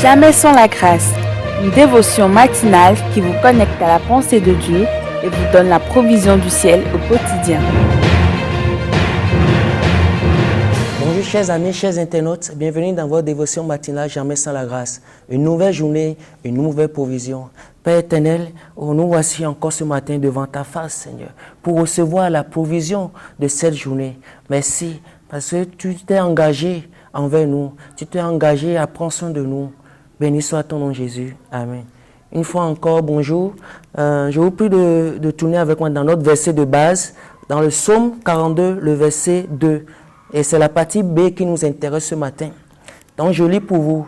Jamais sans la grâce, une dévotion matinale qui vous connecte à la pensée de Dieu et vous donne la provision du ciel au quotidien. Bonjour chers amis, chers internautes, bienvenue dans votre dévotion matinale Jamais sans la grâce. Une nouvelle journée, une nouvelle provision. Père éternel, nous voici encore ce matin devant ta face, Seigneur, pour recevoir la provision de cette journée. Merci, parce que tu t'es engagé envers nous, tu t'es engagé à prendre soin de nous. Béni soit ton nom Jésus. Amen. Une fois encore, bonjour. Je vous prie de tourner avec moi dans notre verset de base, dans le psaume 42, le verset 2. Et c'est la partie B qui nous intéresse ce matin. Donc je lis pour vous.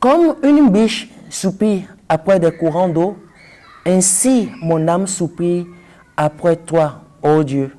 Comme une biche soupire après des courants d'eau, ainsi mon âme soupire après toi, ô Dieu.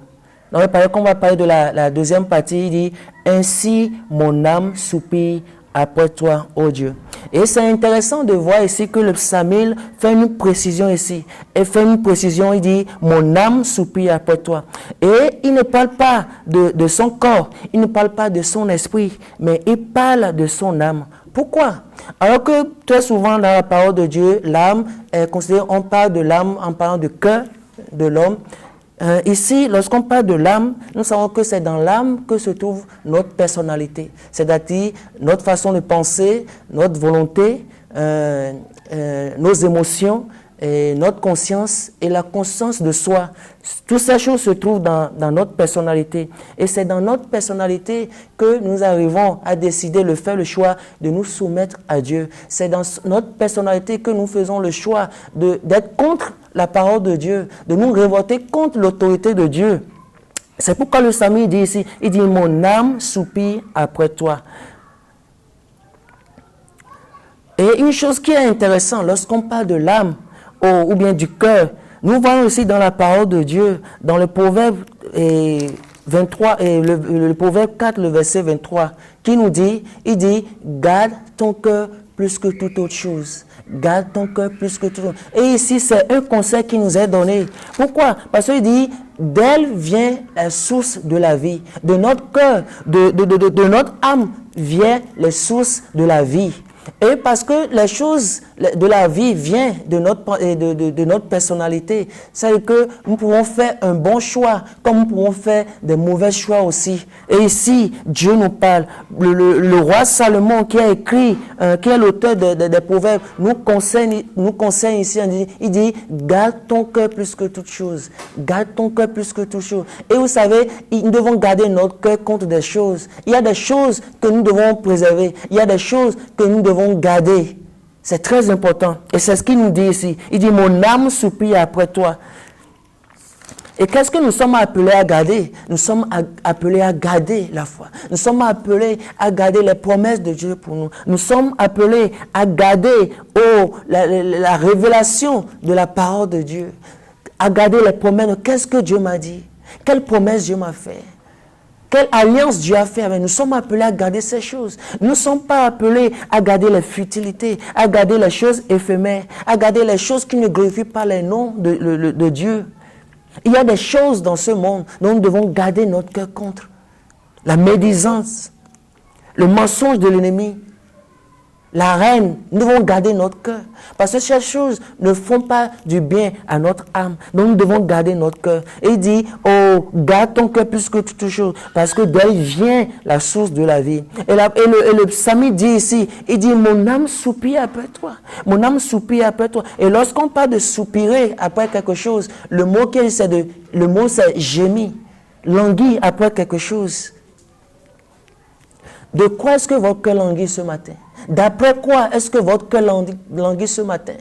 Donc on va parler de la deuxième partie, il dit, ainsi mon âme soupire après toi, ô Dieu. Et c'est intéressant de voir ici que le psalmiste fait une précision ici. Il fait une précision, il dit, mon âme soupire après toi. Et il ne parle pas de son corps, il ne parle pas de son esprit, mais il parle de son âme. Pourquoi? Alors que très souvent dans la parole de Dieu, l'âme est considérée, on parle de l'âme en parlant du cœur de l'homme. Ici, lorsqu'on parle de l'âme, nous savons que c'est dans l'âme que se trouve notre personnalité, c'est-à-dire notre façon de penser, notre volonté, nos émotions, et notre conscience et la conscience de soi. Toutes ces choses se trouvent dans notre personnalité. Et c'est dans notre personnalité que nous arrivons à décider de faire le choix de nous soumettre à Dieu. C'est dans notre personnalité que nous faisons le choix d'être contre la parole de Dieu, de nous révolter contre l'autorité de Dieu. C'est pourquoi le psalmiste dit ici, il dit, mon âme soupire après toi. Et une chose qui est intéressante, lorsqu'on parle de l'âme, ou bien du cœur, nous voyons aussi dans la parole de Dieu, dans le proverbe 23, et le proverbe 4, le verset 23, qui nous dit, il dit, garde ton cœur plus que toute autre chose. Garde ton cœur plus que toute autre chose. Et ici, c'est un conseil qui nous est donné. Pourquoi? Parce qu'il dit, d'elle vient la source de la vie. De notre cœur, de notre âme vient les sources de la vie. Et parce que les choses de la vie viennent de notre personnalité, c'est que nous pouvons faire un bon choix, comme nous pouvons faire des mauvais choix aussi. Et ici, Dieu nous parle. Le roi Salomon qui a écrit, qui est l'auteur des proverbes, nous conseille ici, il dit, garde ton cœur plus que toute chose. Garde ton cœur plus que toute chose. Et vous savez, nous devons garder notre cœur contre des choses. Il y a des choses que nous devons préserver. Il y a des choses que nous devons garder. C'est très important. Et c'est ce qu'il nous dit ici. Il dit, mon âme soupire après toi. Et qu'est-ce que nous sommes appelés à garder? Nous sommes appelés à garder la foi. Nous sommes appelés à garder les promesses de Dieu pour nous. Nous sommes appelés à garder la révélation de la parole de Dieu. À garder les promesses. Qu'est-ce que Dieu m'a dit? Quelle promesse Dieu m'a fait? Quelle alliance Dieu a fait avec nous? Nous sommes appelés à garder ces choses. Nous ne sommes pas appelés à garder les futilités, à garder les choses éphémères, à garder les choses qui ne glorifient pas les noms de Dieu. Il y a des choses dans ce monde dont nous devons garder notre cœur contre. La médisance, le mensonge de l'ennemi, la reine, nous devons garder notre cœur. Parce que ces choses ne font pas du bien à notre âme. Donc nous devons garder notre cœur. Et il dit, oh, garde ton cœur plus que toute chose. Parce que d'elle vient la source de la vie. Et le psalmiste dit ici, il dit, mon âme soupire après toi. Mon âme soupire après toi. Et lorsqu'on parle de soupirer après quelque chose, le mot c'est gémir. Languir après quelque chose. De quoi est-ce que votre cœur languit ce matin? D'après quoi est-ce que votre cœur languit ce matin?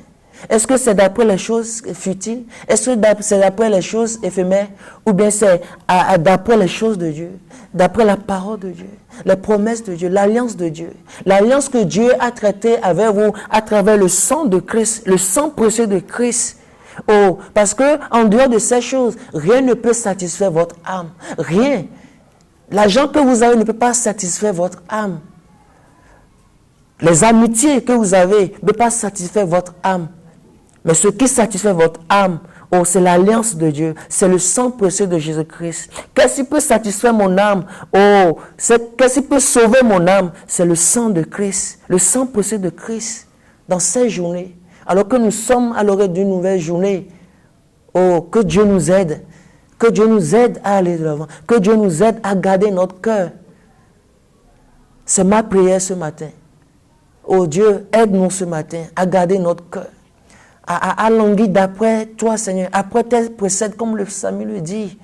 Est-ce que c'est d'après les choses futiles? Est-ce que c'est d'après les choses éphémères? Ou bien c'est d'après les choses de Dieu? D'après la parole de Dieu? Les promesses de Dieu? L'alliance de Dieu? L'alliance que Dieu a traitée avec vous à travers le sang de Christ, le sang précieux de Christ. Oh, parce que en dehors de ces choses, rien ne peut satisfaire votre âme. Rien. L'argent que vous avez ne peut pas satisfaire votre âme. Les amitiés que vous avez ne peuvent pas satisfaire votre âme. Mais ce qui satisfait votre âme, Oh, c'est l'alliance de Dieu. C'est le sang précieux de Jésus-Christ. Qu'est-ce qui peut satisfaire mon âme? Oh, qu'est-ce qui peut sauver mon âme? C'est le sang de Christ. Le sang précieux de Christ. Dans cette journée. Alors que nous sommes à l'orée d'une nouvelle journée. Oh, que Dieu nous aide. Que Dieu nous aide à aller de l'avant. Que Dieu nous aide à garder notre cœur. C'est ma prière ce matin. Oh Dieu, aide-nous ce matin à garder notre cœur. À languir d'après toi, Seigneur. Après tes préceptes, comme le Samuel le dit.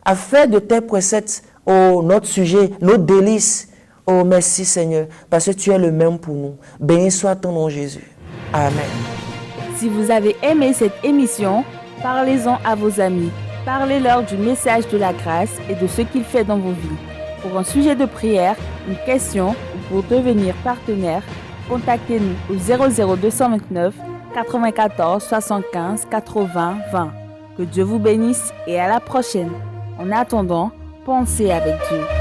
À faire de tes préceptes, oh, notre sujet, notre délice. Oh, merci Seigneur. Parce que tu es le même pour nous. Béni soit ton nom, Jésus. Amen. Si vous avez aimé cette émission, parlez-en à vos amis. Parlez-leur du message de la grâce et de ce qu'il fait dans vos vies. Pour un sujet de prière, une question ou pour devenir partenaire, contactez-nous au 00229 94 75 80 20. Que Dieu vous bénisse et à la prochaine. En attendant, pensez avec Dieu.